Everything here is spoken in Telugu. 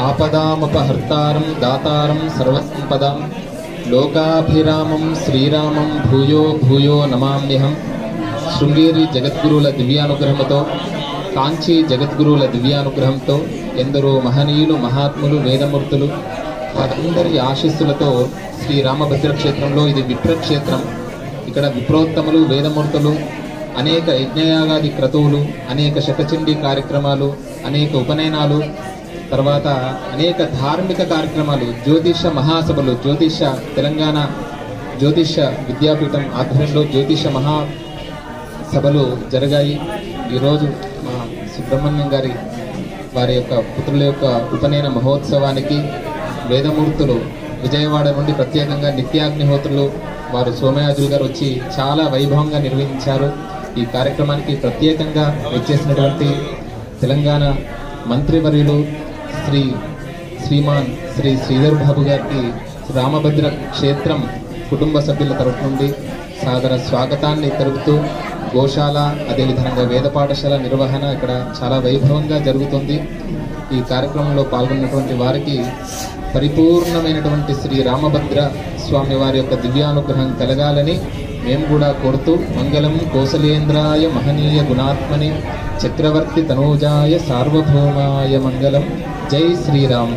आपदामपहर्तारं दातारं सर्वसंपदां लोकाभिरामं श्रीरामं भूयो भूयो नमाम्यहं శృంగేరి జగద్గురుల దివ్యానుగ్రహంతో కాంచీ జగద్గురుల దివ్యానుగ్రహంతో ఎందరో మహనీయులు మహాత్ములు వేదమూర్తులు వారందరి ఆశీస్సులతో శ్రీ రామభద్ర క్షేత్రంలో ఇది విప్రక్షేత్రం. ఇక్కడ విప్రోత్తములు వేదమూర్తులు అనేక యజ్ఞయాగాది క్రతువులు అనేక శతచండీ కార్యక్రమాలు అనేక ఉపనయనాలు తర్వాత అనేక ధార్మిక కార్యక్రమాలు జ్యోతిష మహాసభలు తెలంగాణ జ్యోతిష విద్యాపీఠం ఆధ్వర్యంలో జ్యోతిష మహాసభలు జరిగాయి. ఈరోజు మా సుబ్రహ్మణ్యం గారి వారి యొక్క పుత్రుల యొక్క ఉపనయన మహోత్సవానికి వేదమూర్తులు విజయవాడ నుండి ప్రత్యేకంగా నిత్యాగ్నిహోత్రులు వారు సోమయాజులు గారు వచ్చి చాలా వైభవంగా నిర్వహించారు. ఈ కార్యక్రమానికి ప్రత్యేకంగా వచ్చేసినటువంటి తెలంగాణ మంత్రివర్యులు శ్రీమాన్ శ్రీ శ్రీధర్ బాబు గారికి రామభద్ర క్షేత్రం కుటుంబ సభ్యుల తరఫు నుండి సాదర స్వాగతాన్ని తెలుపుతూ గోశాల అదేవిధంగా వేద పాఠశాల నిర్వహణ ఇక్కడ చాలా వైభవంగా జరుగుతుంది. ఈ కార్యక్రమంలో పాల్గొన్నటువంటి వారికి పరిపూర్ణమైనటువంటి శ్రీ రామభద్ర స్వామి వారి యొక్క దివ్యానుగ్రహం కలగాలని మేము కూడా కోరుతూ మంగళం కోసలేంద్రాయ మహనీయ గుణాత్మని చక్రవర్తి తనూజాయ సార్వభౌమాయ మంగళం. జై శ్రీరామ్.